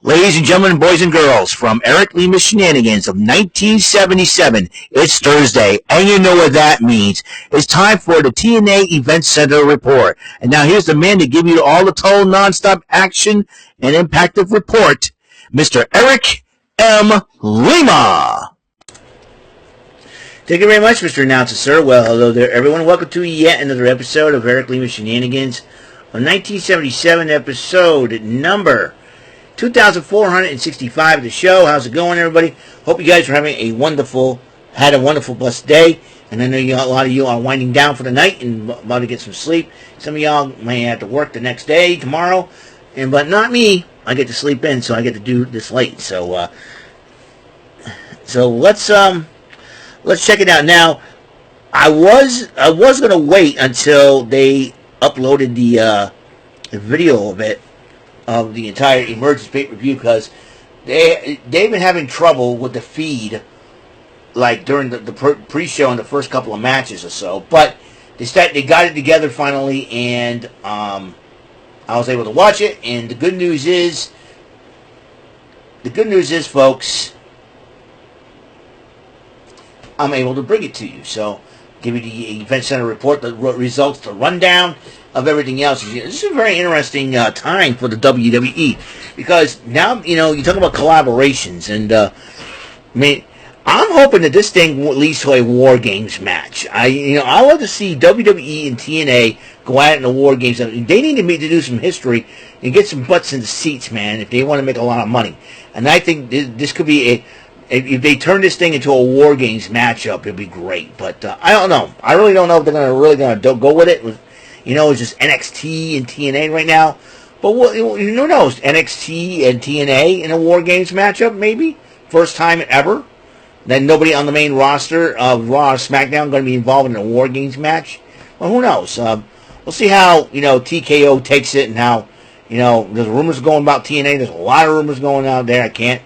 Ladies and gentlemen, boys and girls, from Eric Lima Shenanigans of 1977, it's Thursday, and you know what that means. It's time for the TNA Event Center report. And now here's the man to give you all the total non-stop action and impactful report, Mr. Eric M. Lima. Thank you very much, Mr. Announcer, sir. Well, hello there, everyone. Welcome to yet another episode of Eric Lima Shenanigans, a 1977 episode number 2,465 of the show. How's it going, everybody? Hope you guys are having a wonderful, blessed day. And I know a lot of you are winding down for the night and about to get some sleep. Some of y'all may have to work the next day, tomorrow, but not me. I get to sleep in, so I get to do this late. So let's check it out now. I was gonna wait until they uploaded the video of it, of the entire Emergence pay-per-view, because they've been having trouble with the feed, like during the pre-show and the first couple of matches or so. But they got it together finally, and I was able to watch it. And the good news is, folks, I'm able to bring it to you. So, give you the Event Center report, the results, the rundown of everything else. This is a very interesting time for the WWE, because now, you talk about collaborations, and I'm hoping that this thing leads to a War Games match. I want to see WWE and TNA go at it in the War Games. They need to do some history and get some butts in the seats, man, if they want to make a lot of money. And I think this could be if they turn this thing into a War Games matchup, it'd be great. But I don't know. I really don't know if they're really going to go with it. It's just NXT and TNA right now. But who knows? NXT and TNA in a War Games matchup, maybe? First time ever. Then nobody on the main roster of Raw or SmackDown going to be involved in a War Games match. Well, who knows? We'll see how, TKO takes it, and how, there's rumors going about TNA. There's a lot of rumors going out there. I can't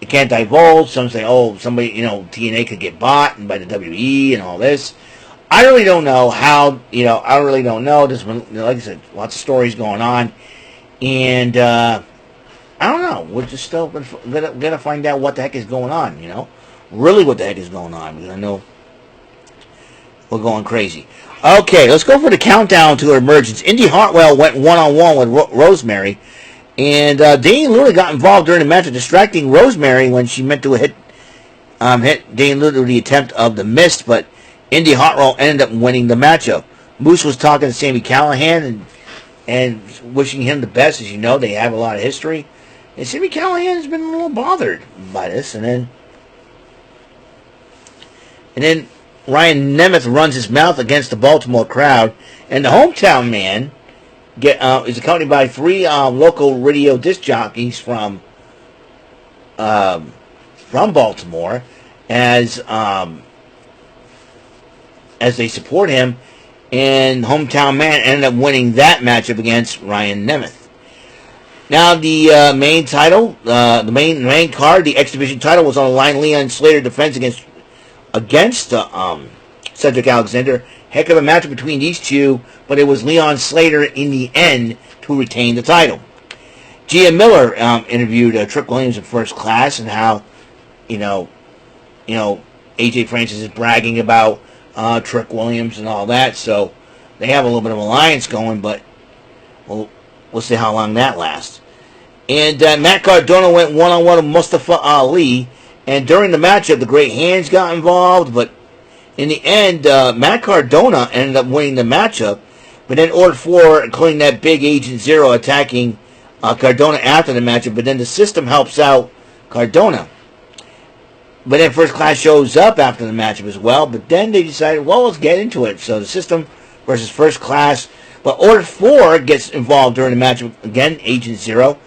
divulge. Some say, somebody, TNA could get bought by the WWE and all this. I really don't know how, I really don't know. There's been, like I said, lots of stories going on. And, I don't know. We're just still gonna find out what the heck is going on, Really what the heck is going on. Because I know we're going crazy. Okay, let's go for the countdown to Emergence. Indy Hartwell went one-on-one with Rosemary. And Dane Lewis got involved during the match, distracting Rosemary when she meant to hit Dane Lewis with the attempt of the mist, but Indy Hartwell ended up winning the matchup. Moose was talking to Sami Callihan and wishing him the best. As you know, they have a lot of history. And Sami Callihan has been a little bothered by this. And then Ryan Nemeth runs his mouth against the Baltimore crowd. And the hometown man is accompanied by 3 local radio disc jockeys from Baltimore as they support him, and hometown man ended up winning that matchup against Ryan Nemeth. Now the main title, the main card, the X Division title was on the line. Leon Slater defends against Cedric Alexander. Heck of a matchup between these two, but it was Leon Slater in the end to retain the title. Gia Miller interviewed Trick Williams in First Class, and how AJ Francis is bragging about Trick Williams and all that. So they have a little bit of alliance going, but we'll see how long that lasts. And Matt Cardona went one-on-one with Mustafa Ali, and during the matchup, the Great Hands got involved, but in the end, Matt Cardona ended up winning the matchup, but then ordered for, including that big Agent Zero, attacking Cardona after the matchup, but then the System helps out Cardona. But then First Class shows up after the matchup as well, but then they decided, let's get into it. So the System versus First Class, but Order 4 gets involved during the matchup, again, Agent Zero,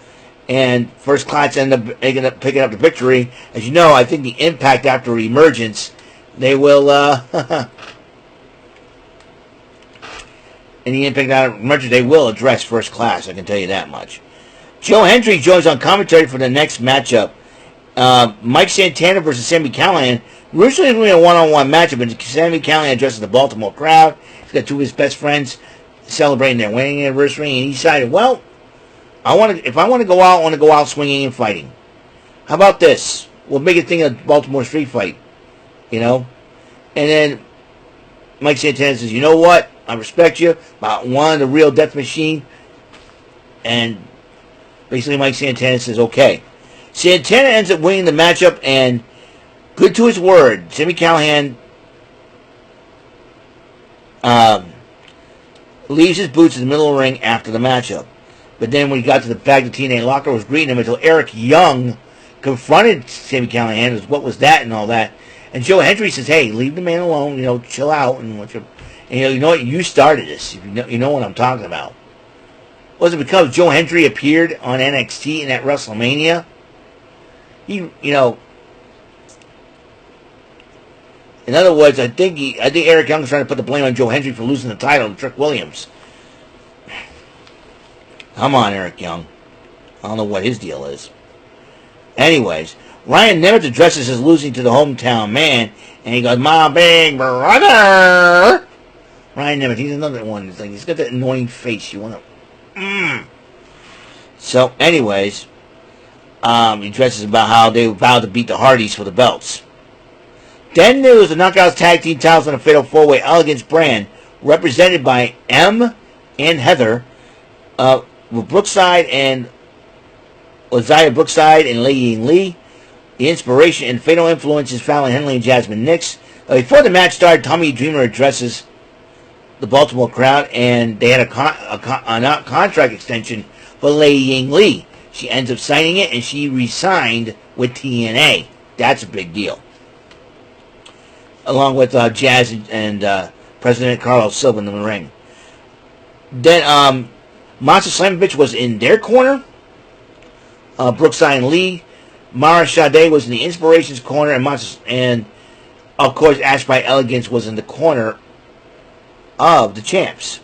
and First Class ended up picking up the victory. As you know, I think the Impact after Emergence, they will, in the Impact after Emergence, they will address First Class, I can tell you that much. Joe Hendry joins on commentary for the next matchup. Mike Santana versus Sami Callihan. Originally going to be a one-on-one matchup, but Sami Callihan addresses the Baltimore crowd. He's got 2 of his best friends celebrating their wedding anniversary, and he decided, If I want to go out, I want to go out swinging and fighting. How about this? We'll make a thing of Baltimore street fight, you know? And then Mike Santana says, you know what? I respect you, but I want the real death machine. And basically Mike Santana says, okay. Santana ends up winning the matchup, and good to his word, Sami Callihan leaves his boots in the middle of the ring after the matchup. But then when he got to the back, the TNA locker was greeting him until Eric Young confronted Sami Callihan with what was that and all that. And Joe Hendry says, hey, leave the man alone, chill out. And you know what? You started this. You know what I'm talking about. Was it because Joe Hendry appeared on NXT and at WrestleMania? In other words, I think Eric Young's trying to put the blame on Joe Hendry for losing the title to Trick Williams. Come on, Eric Young. I don't know what his deal is. Anyways, Ryan Nemeth addresses his losing to the hometown man, and he goes, my big brother. Ryan Nemeth, he's another one. He's got that annoying face. You want to... So, anyways, he addresses about how they vowed to beat the Hardys for the belts. Then there was the Knockouts Tag Team titles on a Fatal 4-Way Elegance brand, represented by M and Heather, with Brookside and Ozia Brookside and Lei Ying Lee. The Inspiration and Fatal Influences, Fallon Henley and Jasmine Nix. Before the match started, Tommy Dreamer addresses the Baltimore crowd, and they had a contract extension for Lei Ying Lee. She ends up signing it, and she re-signed with TNA. That's a big deal. Along with Jazz and President Carlos Silva in the ring. Then Monster Slamovich was in their corner. Brookside and Lee. Mara Sade was in the Inspirations corner, and of course Ash by Elegance was in the corner of the champs.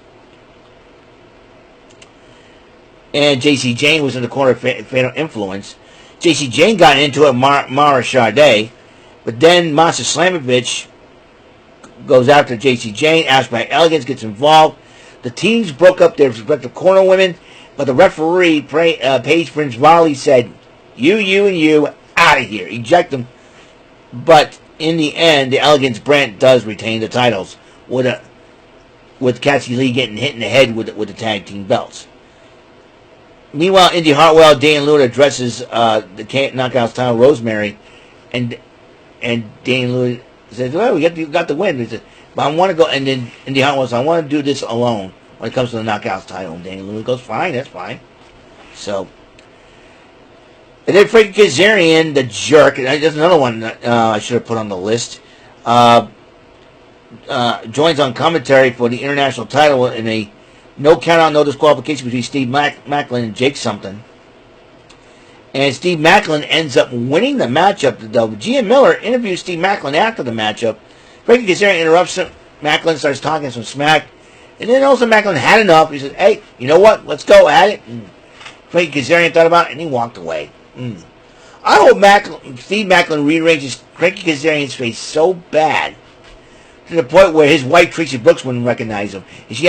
And JC Jane was in the corner of Fatal Influence. JC Jane got into it, Mara Sade, but then Monster Slamovich goes after JC Jane. Ash by Elegance gets involved. The teams broke up their respective corner women, but the referee, Paige Prince Raleigh, said, you and you, out of here. Eject them. But in the end, the Elegance brand does retain the titles, with Cassie Lee getting hit in the head with the tag team belts. Meanwhile, Indy Hartwell, Dane Lewis addresses the Knockouts title, Rosemary, and Dane Lewis says, well, we got the win. He said, but I want to go, and then Indy Hartwell says, I want to do this alone when it comes to the Knockouts title. And Dane Lewis goes, fine, that's fine. So, and then Frankie Kazarian, the jerk, and there's another one I should have put on the list, joins on commentary for the international title in a no count-out, no disqualification between Steve Macklin and Jake something. And Steve Macklin ends up winning the matchup. GM Miller interviews Steve Macklin after the matchup. Frankie Kazarian interrupts him. Macklin starts talking some smack. And then also Macklin had enough. He said, hey, you know what? Let's go at it. And Frankie Kazarian thought about it, and he walked away. I hope Steve Macklin rearranges Frankie Kazarian's face so bad to the point where his wife, Tracy Brooks, wouldn't recognize him. If she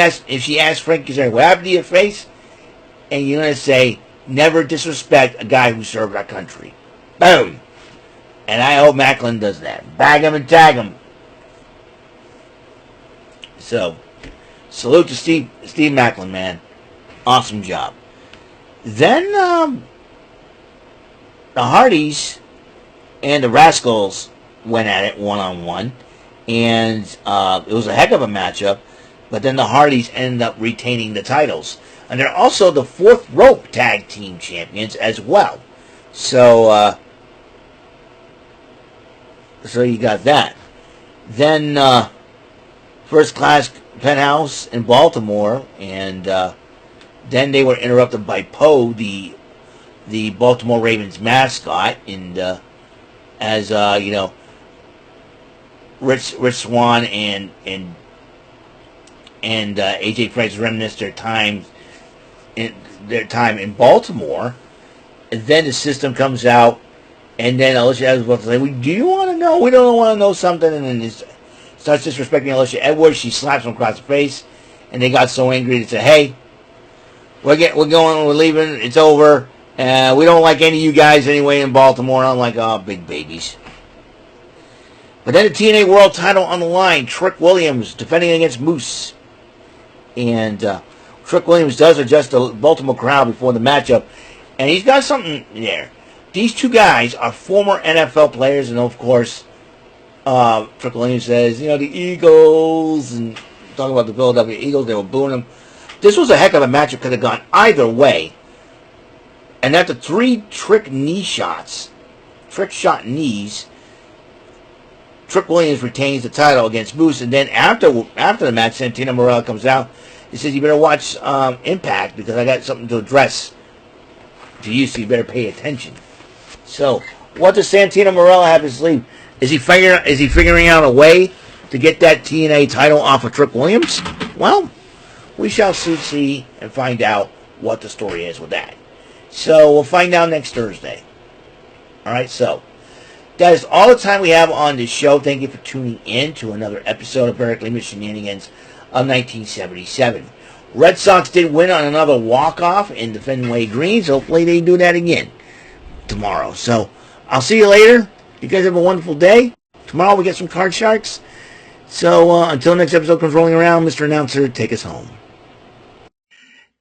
asks Frankie Kazarian, what happened to your face? And you're going to say, never disrespect a guy who served our country. Boom. And I hope Macklin does that. Bag him and tag him. So, salute to Steve Macklin, man. Awesome job. Then, the Hardys and the Rascals went at it one-on-one. And it was a heck of a matchup. But then the Hardys ended up retaining the titles. And they're also the Fourth Rope Tag Team Champions as well. So you got that. Then First Class Penthouse in Baltimore. And then they were interrupted by Poe, the Baltimore Ravens mascot. And as, Rich Swann and AJ Price reminisce their time in Baltimore, and then the system comes out, and then Alicia Edwards was like, "Do you want to know? We don't want to know something." And then starts disrespecting Alicia Edwards. She slaps him across the face, and they got so angry they said, "Hey, We're leaving. It's over. We don't like any of you guys anyway in Baltimore. I'm like, oh, big babies. But then the TNA World title on the line. Trick Williams defending against Moose. And Trick Williams does adjust the Baltimore crowd before the matchup. And he's got something there. These two guys are former NFL players. And, of course, Trick Williams says, the Eagles. And talking about the Philadelphia Eagles, they were booing him. This was a heck of a matchup. Could have gone either way. And after 3 trick shot knees, Trick Williams retains the title against Moose. And then after the match, Santino Marella comes out. He says, you better watch Impact because I got something to address to you, so you better pay attention. So, what does Santino Marella have in his sleeve? Is he figuring out a way to get that TNA title off of Trick Williams? Well, we shall soon see and find out what the story is with that. So, we'll find out next Thursday. Alright, so that is all the time we have on this show. Thank you for tuning in to another episode of Eric Lima Shenanigans of 1977. Red Sox did win on another walk-off in the Fenway Greens. Hopefully they do that again tomorrow. So, I'll see you later. You guys have a wonderful day. Tomorrow we get some Card Sharks. So, until next episode comes rolling around, Mr. Announcer, take us home.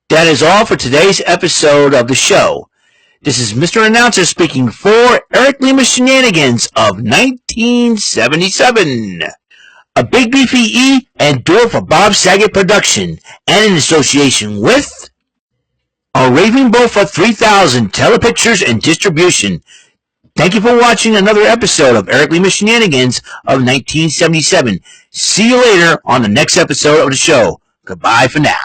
That is all for today's episode of the show. This is Mr. Announcer speaking for Eric Lima Shenanigans of 1977. A Big Beefy E and Door for Bob Saget production, and in association with a Raving Bull for 3000 Telepictures and Distribution. Thank you for watching another episode of Eric Lima Shenanigans of 1977. See you later on the next episode of the show. Goodbye for now.